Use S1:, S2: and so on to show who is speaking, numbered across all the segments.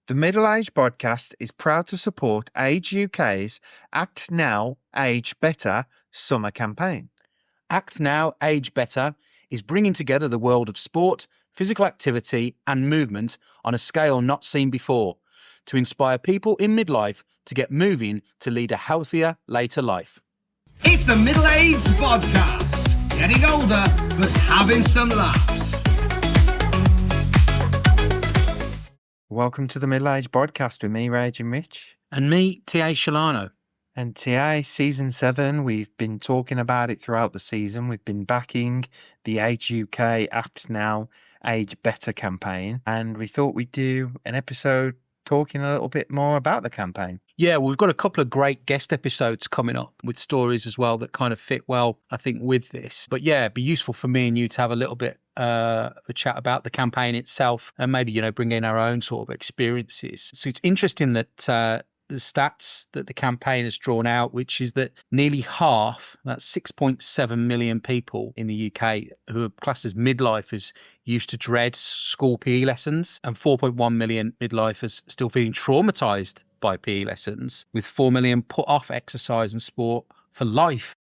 S1: The Middle-aged Bodcast is proud to support Age UK's Act Now, Age Better summer campaign.
S2: Act Now, Age Better is bringing together the world of sport, physical activity and movement on a scale not seen before to inspire people in midlife to get moving to lead a healthier later life.
S3: It's the Middle-aged Bodcast. Getting older, but having some laughs.
S1: Welcome to the Middle-aged Bodcast with me, Roger Rich.
S2: And me, T.A. Shalano.
S1: And TA, Season 7, we've been talking about it throughout the season. We've been backing the Age UK Act Now, Age Better campaign. And we thought we'd do an episode talking a little bit more about the campaign.
S2: Yeah, we've got a couple of great guest episodes coming up with stories as well that kind of fit well, I think, with this. But yeah, it'd be useful for me and you to have a little bit of a chat about the campaign itself and maybe, bring in our own sort of experiences. So it's interesting that the stats that the campaign has drawn out, which is that nearly half, that's 6.7 million people in the UK who are classed as midlifers, used to dread school PE lessons, and 4.1 million midlifers still feeling traumatised by PE lessons, with 4 million put off exercise and sport for life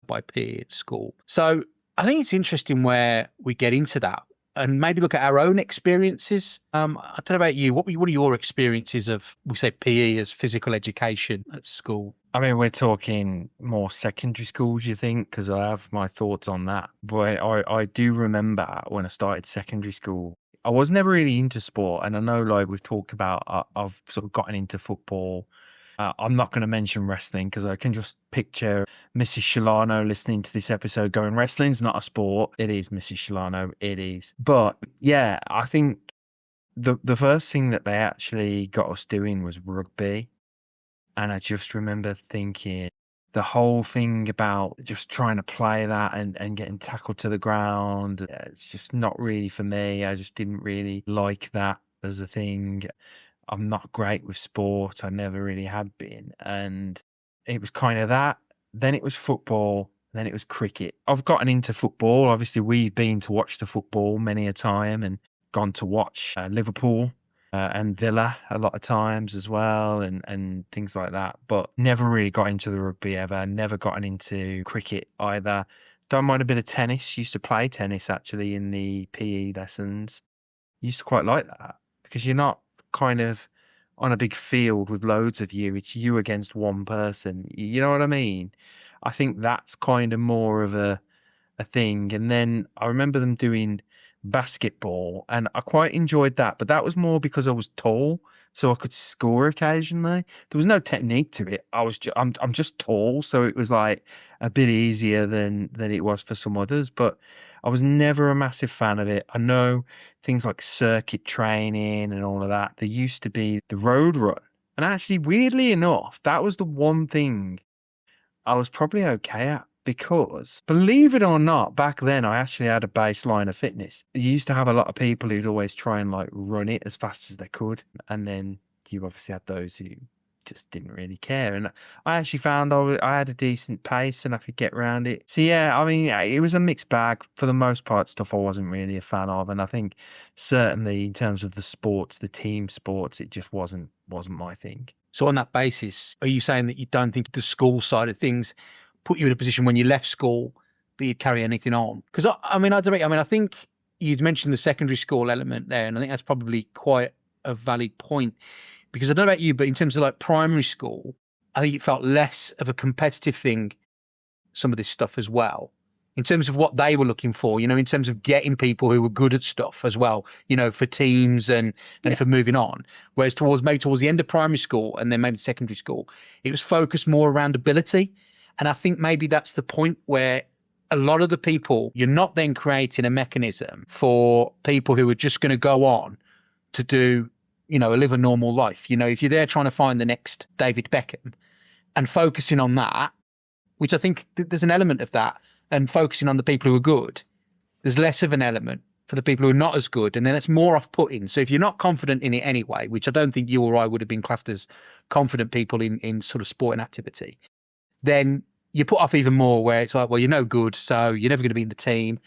S2: by PE at school. So I think it's interesting where we get into that and maybe look at our own experiences. I don't know about you. What are your experiences of, we say, PE as physical education at school?
S1: I mean, we're talking more secondary schools, you think, because I have my thoughts on that. But I do remember when I started secondary school, I was never really into sport. And I know, like we've talked about, I've sort of gotten into football. I'm not going to mention wrestling because I can just picture Mrs. Shalano listening to this episode going, wrestling's not a sport. It is, Mrs. Shalano, it is. But yeah, I think the first thing that they actually got us doing was rugby. And I just remember thinking the whole thing about just trying to play that and getting tackled to the ground, it's just not really for me. I just didn't really like that as a thing. I'm not great with sport. I never really had been. And it was kind of that. Then it was football. Then it was cricket. I've gotten into football. Obviously, we've been to watch the football many a time and gone to watch Liverpool and Villa a lot of times as well and things like that. But never really got into the rugby ever. Never gotten into cricket either. Don't mind a bit of tennis. Used to play tennis actually in the PE lessons. Used to quite like that because you're not kind of on a big field with loads of you. It's you against one person. You know what I mean? I think that's kind of more of a thing. And then I remember them doing basketball and I quite enjoyed that, but that was more because I was tall, so I could score occasionally. There was no technique to it. I'm just tall, so it was like a bit easier than it was for some others, but I was never a massive fan of it. I know things like circuit training and all of that. There used to be the road run. And actually, weirdly enough, that was the one thing I was probably okay at because, believe it or not, back then I actually had a baseline of fitness. You used to have a lot of people who'd always try and like run it as fast as they could. And then you obviously had those who just didn't really care. And I actually found I had a decent pace and I could get around it. So yeah, I mean, it was a mixed bag. For the most part, stuff I wasn't really a fan of. And I think certainly in terms of the sports, the team sports, it just wasn't my thing.
S2: So on that basis, are you saying that you don't think the school side of things put you in a position when you left school that you'd carry anything on? Because I think you'd mentioned the secondary school element there, and I think that's probably quite a valid point. Because I don't know about you, but in terms of like primary school, I think it felt less of a competitive thing, some of this stuff as well, in terms of what they were looking for, in terms of getting people who were good at stuff as well, for teams and for moving on. Whereas towards the end of primary school and then maybe secondary school, it was focused more around ability. And I think maybe that's the point where a lot of the people, you're not then creating a mechanism for people who are just going to go on to do, live a normal life. If you're there trying to find the next David Beckham and focusing on that, which I think there's an element of that, and focusing on the people who are good, there's less of an element for the people who are not as good. And then it's more off-putting. So if you're not confident in it anyway, which I don't think you or I would have been classed as confident people in sort of sport and activity, then you put off even more where it's like, well, you're no good, so you're never going to be in the team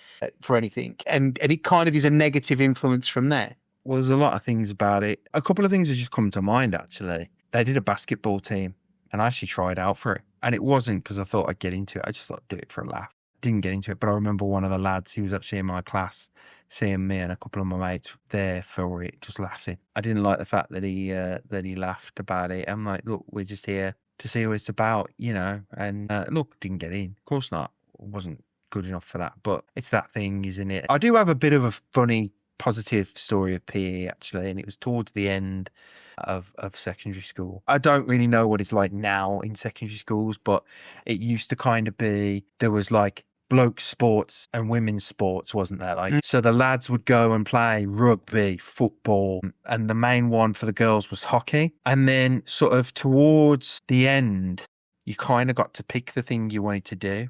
S2: for anything. And it kind of is a negative influence from there.
S1: Well, there's a lot of things about it. A couple of things have just come to mind, actually. They did a basketball team, and I actually tried out for it. And it wasn't because I thought I'd get into it. I just thought I'd do it for a laugh. Didn't get into it, but I remember one of the lads, he was actually in my class, seeing me and a couple of my mates there for it, just laughing. I didn't like the fact that he laughed about it. I'm like, look, we're just here to see what it's about, and look, didn't get in. Of course not. Wasn't good enough for that, but it's that thing, isn't it? I do have a bit of a funny positive story of PE, actually, and it was towards the end of secondary school. I don't really know what it's like now in secondary schools, but it used to kind of be, there was like bloke sports and women's sports, wasn't there? Like, so the lads would go and play rugby, football, and the main one for the girls was hockey. And then sort of towards the end, you kind of got to pick the thing you wanted to do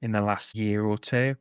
S1: in the last year or two.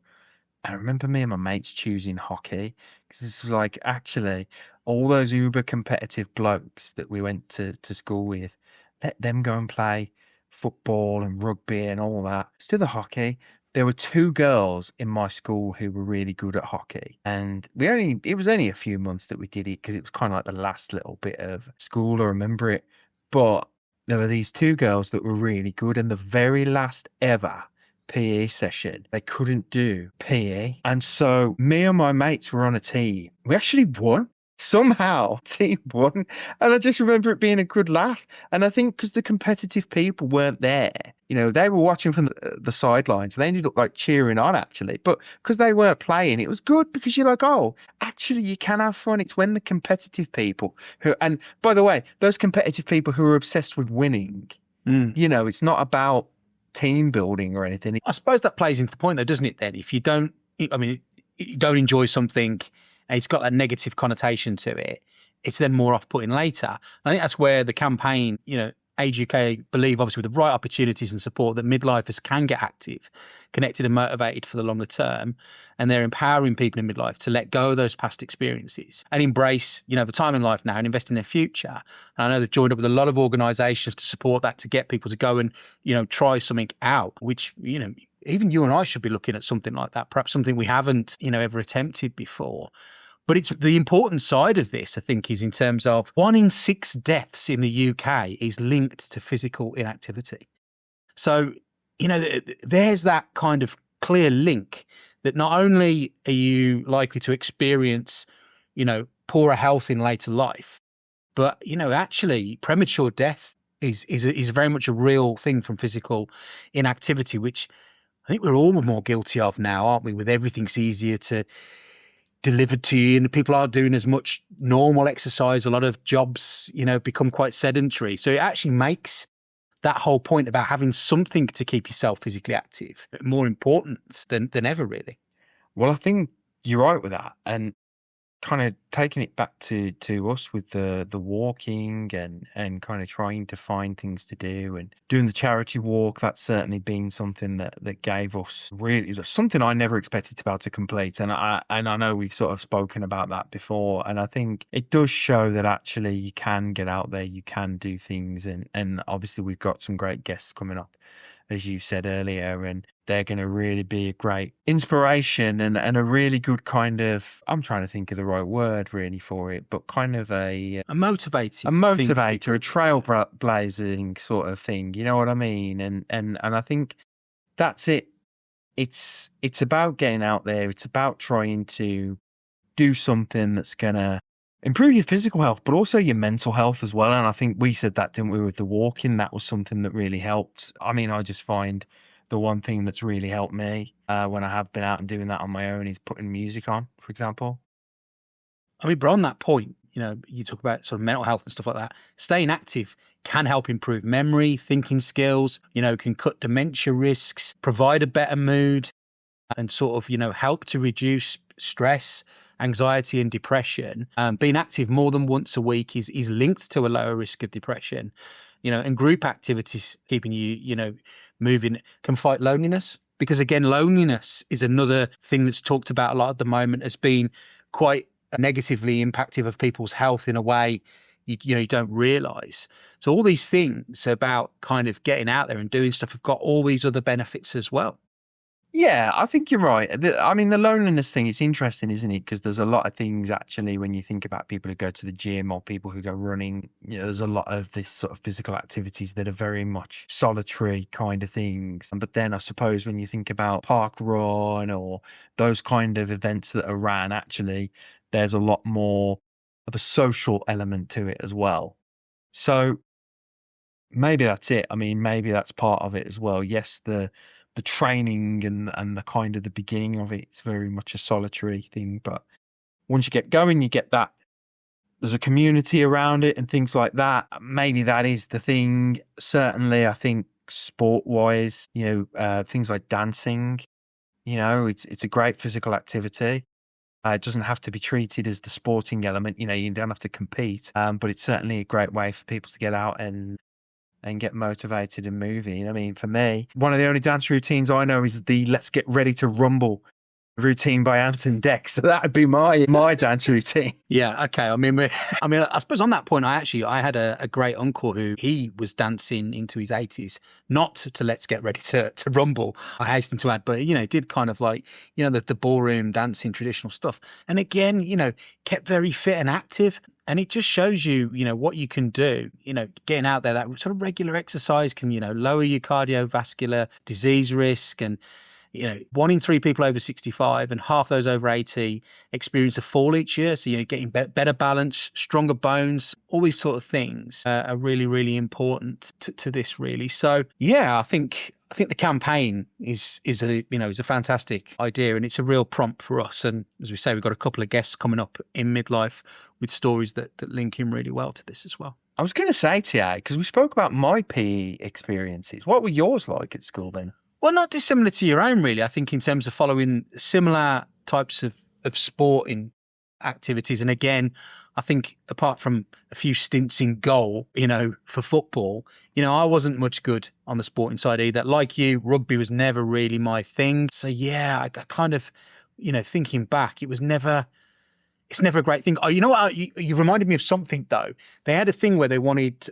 S1: And I remember me and my mates choosing hockey because it's like, actually, all those uber competitive blokes that we went to school with, let them go and play football and rugby and all that. Let's do the hockey. There were 2 girls in my school who were really good at hockey. And it was only a few months that we did it because it was kind of like the last little bit of school. I remember it. But there were these 2 girls that were really good. And the very last ever PE session, they couldn't do PE. And so me and my mates were on a team. We actually won. Somehow, team won. And I just remember it being a good laugh. And I think because the competitive people weren't there, they were watching from the sidelines. They ended up like cheering on, actually. But because they weren't playing, it was good because you're like, oh, actually, you can have fun. It's when the competitive people and by the way, those competitive people who are obsessed with winning, it's not about team building or anything.
S2: I suppose that plays into the point, though, doesn't it, then? If you don't enjoy something, and it's got that negative connotation to it, it's then more off-putting later. And I think that's where the campaign, Age UK believe, obviously, with the right opportunities and support, that midlifers can get active, connected and motivated for the longer term. And they're empowering people in midlife to let go of those past experiences and embrace, the time in life now and invest in their future. And I know they've joined up with a lot of organisations to support that, to get people to go and, try something out, which, even you and I should be looking at something like that, perhaps something we haven't, ever attempted before. But it's the important side of this, I think, is in terms of 1 in 6 deaths in the UK is linked to physical inactivity. So, there's that kind of clear link that not only are you likely to experience, poorer health in later life, but, actually premature death is very much a real thing from physical inactivity, which I think we're all more guilty of now, aren't we? With everything's easier to delivered to you, and people aren't doing as much normal exercise. A lot of jobs, become quite sedentary. So it actually makes that whole point about having something to keep yourself physically active more important than ever, really.
S1: Well, I think you're right with that. And kind of taking it back to us with the walking and kind of trying to find things to do and doing the charity walk, that's certainly been something that gave us really something I never expected to be able to complete. And I know we've sort of spoken about that before. And I think it does show that actually you can get out there, you can do things. And obviously we've got some great guests coming up, as you said earlier, and they're going to really be a great inspiration and a really good kind of, I'm trying to think of the right word really for it, but kind of a
S2: motivator,
S1: a trailblazing sort of thing. You know what I mean? And I think that's it. It's about getting out there. It's about trying to do something that's going to improve your physical health, but also your mental health as well. And I think we said that, didn't we, with the walking? That was something that really helped. I mean, I just find the one thing that's really helped me when I have been out and doing that on my own is putting music on, for example.
S2: I mean, but on that point, you talk about sort of mental health and stuff like that. Staying active can help improve memory, thinking skills, can cut dementia risks, provide a better mood, and sort of, help to reduce stress, anxiety and depression. Being active more than once a week is linked to a lower risk of depression. And group activities keeping you, moving can fight loneliness. Because again, loneliness is another thing that's talked about a lot at the moment as being quite negatively impactive of people's health in a way you don't realise. So all these things about kind of getting out there and doing stuff have got all these other benefits as well.
S1: Yeah, I think you're right. I mean, the loneliness thing, it's interesting, isn't it? Because there's a lot of things actually when you think about people who go to the gym or people who go running, there's a lot of this sort of physical activities that are very much solitary kind of things. But then I suppose when you think about park run or those kind of events that are ran, actually, there's a lot more of a social element to it as well. So maybe that's it. I mean, maybe that's part of it as well. Yes, the training and the kind of the beginning of it's very much a solitary thing, but once you get going, you get that there's a community around it and things like that. Maybe that is the thing. Certainly, I think sport wise, things like dancing, it's a great physical activity. It doesn't have to be treated as the sporting element. You don't have to compete, but it's certainly a great way for people to get out and get motivated and moving. I mean, for me, one of the only dance routines I know is the Let's Get Ready to Rumble routine by Anton Deck. So that would be my dance routine.
S2: Yeah, okay. I mean, I suppose on that point, I had a great uncle who he was dancing into his 80s, not to Let's Get Ready to Rumble, I hasten to add, but, did kind of like, the ballroom dancing, traditional stuff. And again, kept very fit and active. And it just shows you, what you can do, getting out there, that sort of regular exercise can, lower your cardiovascular disease risk. And, 1 in 3 people over 65 and half those over 80 experience a fall each year. So, getting better balance, stronger bones, all these sort of things are really, really important to this, really. So, yeah, I think the campaign is a fantastic idea, and it's a real prompt for us. And as we say, we've got a couple of guests coming up in midlife with stories that link in really well to this as well.
S1: I was going to say, TA, because we spoke about my PE experiences. What were yours like at school then?
S2: Well, not dissimilar to your own, really. I think in terms of following similar types of sporting activities. And again, I think apart from a few stints in goal, for football, I wasn't much good on the sporting side either. Like you, rugby was never really my thing. So yeah, I kind of, thinking back, it's never a great thing. Oh, you know what? You reminded me of something though. They had a thing where they wanted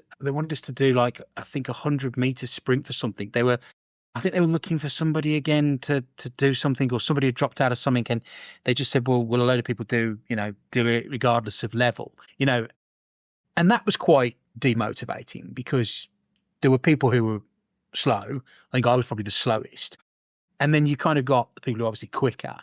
S2: us to do like, I think 100-meter sprint for something. I think they were looking for somebody again to do something, or somebody had dropped out of something, and they just said, well, will a load of people do it regardless of level, and that was quite demotivating because there were people who were slow. I think I was probably the slowest. And then you kind of got the people who are obviously quicker.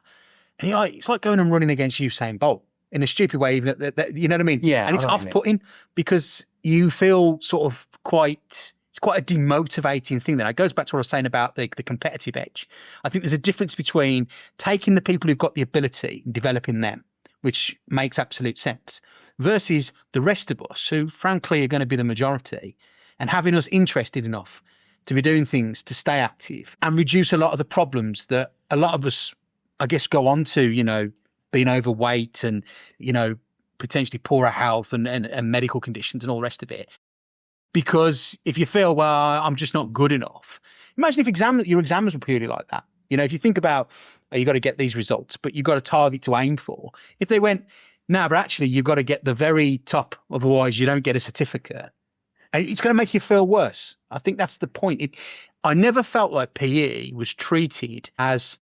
S2: And it's like going and running against Usain Bolt in a stupid way, even you know what I mean?
S1: Yeah.
S2: And it's off-putting because you feel sort of it's quite a demotivating thing. Then it goes back to what I was saying about the competitive edge. I think there's a difference between taking the people who've got the ability and developing them, which makes absolute sense, versus the rest of us who frankly are going to be the majority, and having us interested enough to be doing things to stay active and reduce a lot of the problems that a lot of us, I guess, go on to, being overweight and, potentially poorer health and medical conditions and all the rest of it. Because if you feel, well, I'm just not good enough, imagine if your exams were purely like that. If you think about, you got to get these results, but you've got a target to aim for. If they went, no, but actually you've got to get the very top, otherwise you don't get a certificate. And it's going to make you feel worse. I think that's the point. I never felt like PE was treated as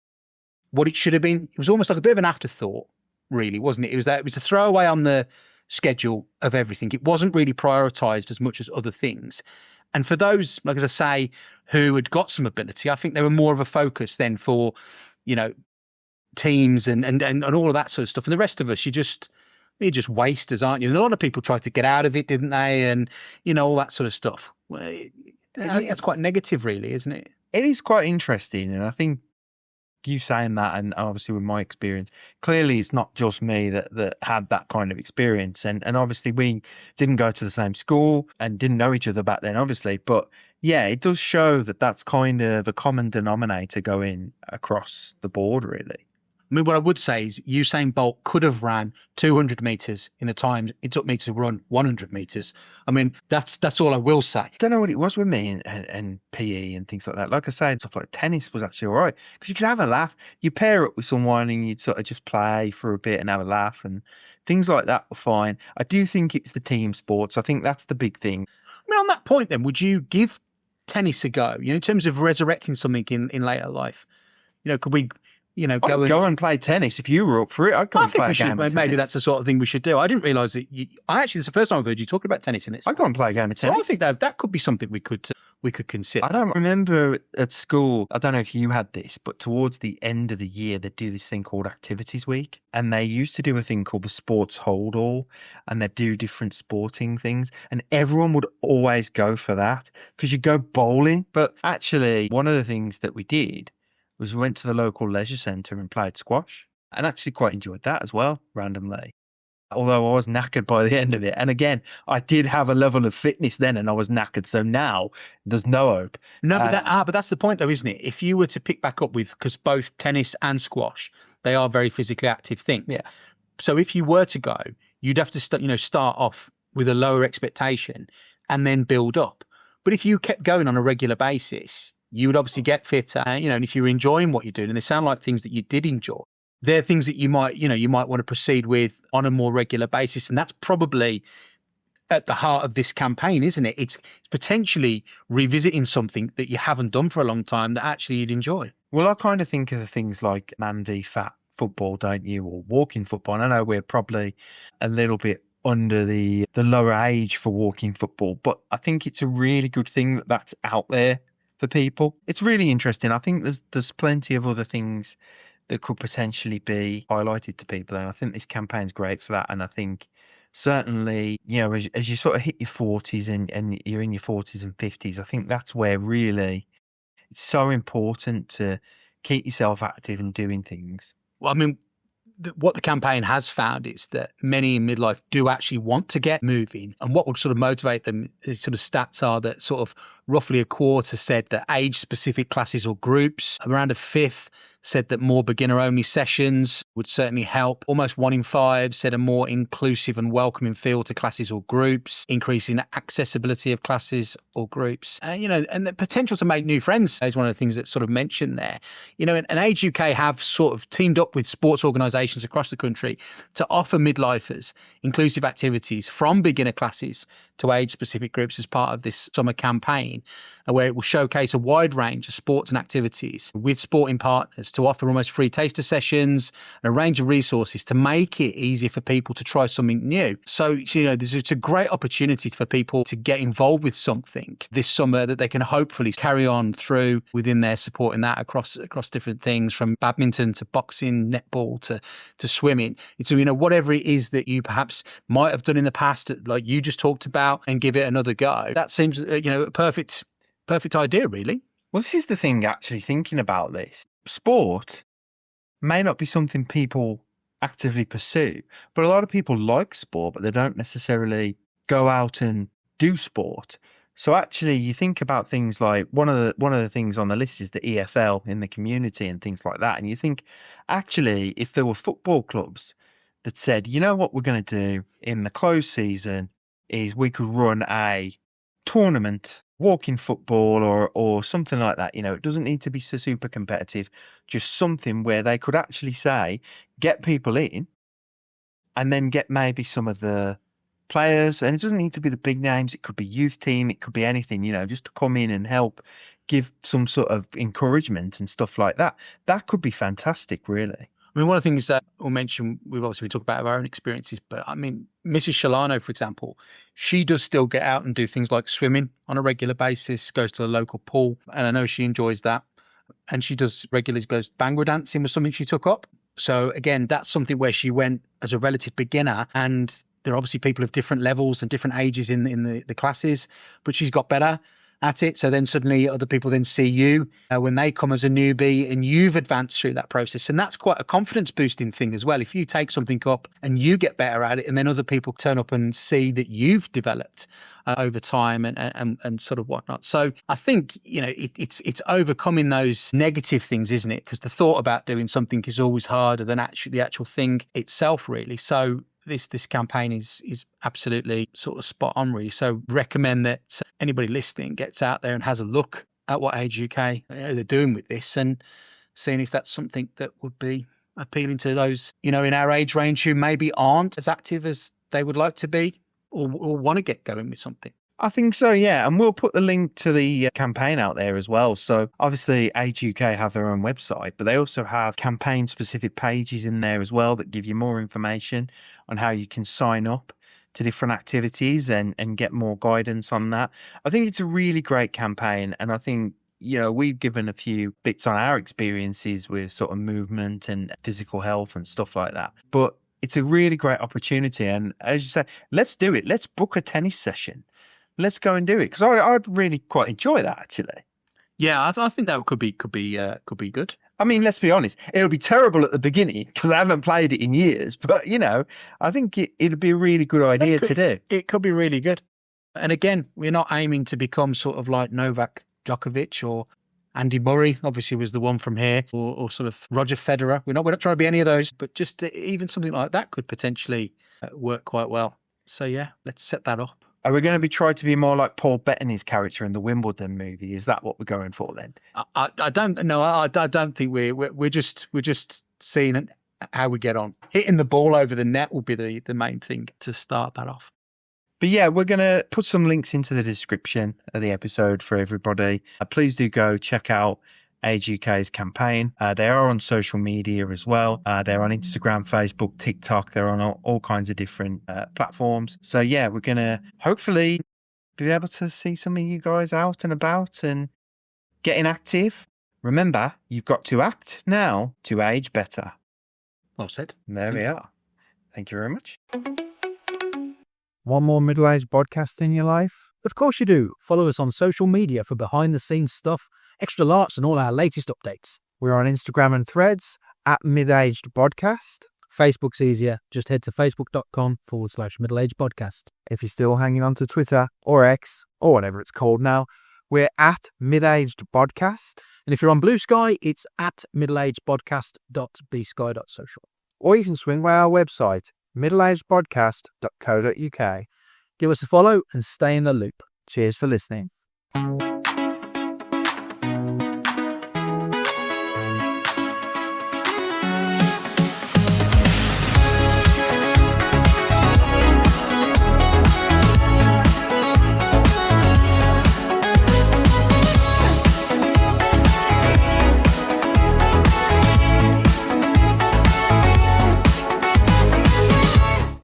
S2: what it should have been. It was almost like a bit of an afterthought, really, wasn't it? It was a throwaway on the schedule of everything. It wasn't really prioritized as much as other things. And for those, like as I say, who had got some ability, I think they were more of a focus then for, teams and all of that sort of stuff. And the rest of us, you're just wasters, aren't you? And a lot of people tried to get out of it, didn't they? And, all that sort of stuff. Well, I think that's quite negative, really, isn't it?
S1: It is quite interesting. And I think you saying that, and obviously with my experience, clearly it's not just me that had that kind of experience. And obviously we didn't go to the same school and didn't know each other back then, obviously. But yeah, it does show that that's kind of a common denominator going across the board, really.
S2: I mean, what I would say is Usain Bolt could have ran 200 meters in the time it took me to run 100 meters. I mean, that's all I will say. I
S1: don't know what it was with me and PE and things like that. Like I said, stuff like tennis was actually all right because you could have a laugh. You pair up with someone and you'd sort of just play for a bit and have a laugh, and things like that were fine. I do think it's the team sports. I think that's the big thing.
S2: I mean, on that point then, would you give tennis a go, in terms of resurrecting something in later life? Could we,
S1: I'd go and play tennis if you were up for it. I'd go and play a game of tennis.
S2: Maybe that's the sort of thing we should do. I didn't realise that. Actually, it's the first time I've heard you talking about tennis in it.
S1: I'd go and play a game of tennis.
S2: So I think that could be something we could consider.
S1: I don't remember at school, I don't know if you had this, but towards the end of the year, they'd do this thing called Activities Week. And they used to do a thing called the Sports Hold All, and they'd do different sporting things. And everyone would always go for that because you go bowling. But actually, one of the things that we did was we went to the local leisure centre and played squash, and actually quite enjoyed that as well, randomly. Although I was knackered by the end of it. And again, I did have a level of fitness then and I was knackered. So now there's no hope.
S2: No, but that's the point though, isn't it? If you were to pick back up because both tennis and squash, they are very physically active things.
S1: Yeah.
S2: So if you were to go, you'd have to start off with a lower expectation and then build up. But if you kept going on a regular basis, you would obviously get fitter, and if you're enjoying what you're doing, and they sound like things that you did enjoy, they're things that you might want to proceed with on a more regular basis. And that's probably at the heart of this campaign, isn't it? It's potentially revisiting something that you haven't done for a long time that actually you'd enjoy.
S1: Well, I kind of think of things like man v fat football, don't you? Or walking football. And I know we're probably a little bit under the lower age for walking football, but I think it's a really good thing that's out there for people. It's really interesting. I think there's plenty of other things that could potentially be highlighted to people, and I think this campaign's great for that. And I think certainly, as you sort of hit your 40s and you're in your 40s and 50s, I think that's where really it's so important to keep yourself active and doing things.
S2: Well, I mean, what the campaign has found is that many in midlife do actually want to get moving. And what would sort of motivate them, sort of stats are that sort of roughly a quarter said that age-specific classes or groups, around a fifth said that more beginner-only sessions would certainly help. Almost 1 in 5 said a more inclusive and welcoming feel to classes or groups, increasing accessibility of classes or groups. And the potential to make new friends is one of the things that's sort of mentioned there. And Age UK have sort of teamed up with sports organisations across the country to offer midlifers inclusive activities from beginner classes to age-specific groups as part of this summer campaign, where it will showcase a wide range of sports and activities with sporting partners to offer almost free taster sessions and a range of resources to make it easier for people to try something new. So, it's a great opportunity for people to get involved with something this summer that they can hopefully carry on through within their support in that across different things, from badminton to boxing, netball to swimming. It's, whatever it is that you perhaps might have done in the past, like you just talked about, and give it another go. That seems, a perfect idea, really.
S1: Well, this is the thing, actually, thinking about this. Sport may not be something people actively pursue, but a lot of people like sport, but they don't necessarily go out and do sport. So actually, you think about things like one of the things on the list is the EFL in the community and things like that. And you think, actually, if there were football clubs that said, what we're going to do in the closed season is we could run a tournament, walking football or something like that. It doesn't need to be so super competitive, just something where they could actually say, get people in and then get maybe some of the players. And it doesn't need to be the big names. It could be youth team. It could be anything, just to come in and help give some sort of encouragement and stuff like that. That could be fantastic, really.
S2: I mean, one of the things that we'll mention, we talk about our own experiences, but I mean, Mrs. Shalano, for example, she does still get out and do things like swimming on a regular basis, goes to a local pool, and I know she enjoys that. And she does regularly goes bangor dancing was something she took up. So again, that's something where she went as a relative beginner, and there are obviously people of different levels and different ages in the classes, but she's got better at it. So then suddenly other people then see you when they come as a newbie and you've advanced through that process. And that's quite a confidence boosting thing as well. If you take something up and you get better at it and then other people turn up and see that you've developed over time and sort of whatnot. So I think, it's overcoming those negative things, isn't it? Because the thought about doing something is always harder than the actual thing itself, really. So this campaign is absolutely sort of spot on, really. So recommend that anybody listening gets out there and has a look at what Age UK they're doing with this and seeing if that's something that would be appealing to those, in our age range who maybe aren't as active as they would like to be or want to get going with something.
S1: I think so, yeah. And we'll put the link to the campaign out there as well. So obviously Age UK have their own website, but they also have campaign specific pages in there as well that give you more information on how you can sign up to different activities and get more guidance on that. I think it's a really great campaign. And I think, we've given a few bits on our experiences with sort of movement and physical health and stuff like that. But it's a really great opportunity. And as you say, let's do it. Let's book a tennis session. Let's go and do it, because I'd really quite enjoy that, actually.
S2: Yeah, I think that could be good.
S1: I mean, let's be honest, it'll be terrible at the beginning because I haven't played it in years. But I think it'd be a really good idea to do.
S2: It could be really good. And again, we're not aiming to become sort of like Novak Djokovic or Andy Murray, obviously was the one from here, or sort of Roger Federer. We're not trying to be any of those, but just even something like that could potentially work quite well. So yeah, let's set that up.
S1: Are we going to trying to be more like Paul Bettany's character in the Wimbledon movie? Is that what we're going for then?
S2: I don't know. I don't think we're just seeing how we get on. Hitting the ball over the net will be the main thing to start that off.
S1: But yeah, we're going to put some links into the description of the episode for everybody. Please do go check out Age UK's campaign. They are on social media as well. They're on Instagram, Facebook, TikTok. They're on all kinds of different platforms. So yeah, we're going to hopefully be able to see some of you guys out and about and getting active. Remember, you've got to act now to age better.
S2: Well said.
S1: There we are. Thank you very much.
S4: Want more Middle-aged Bodcast in your life? Of course you do. Follow us on social media for behind-the-scenes stuff, extra larks and all our latest updates. We're on Instagram and Threads at Middle-aged Bodcast. Facebook's easier. Just head to facebook.com/Middle-aged Bodcast. If you're still hanging on to Twitter or X or whatever it's called now, we're at Middle-aged Bodcast. And if you're on Blue Sky, it's at middleagedpodcast.bsky.social. Or you can swing by our website, middleagedpodcast.co.uk. Give us a follow and stay in the loop. Cheers for listening.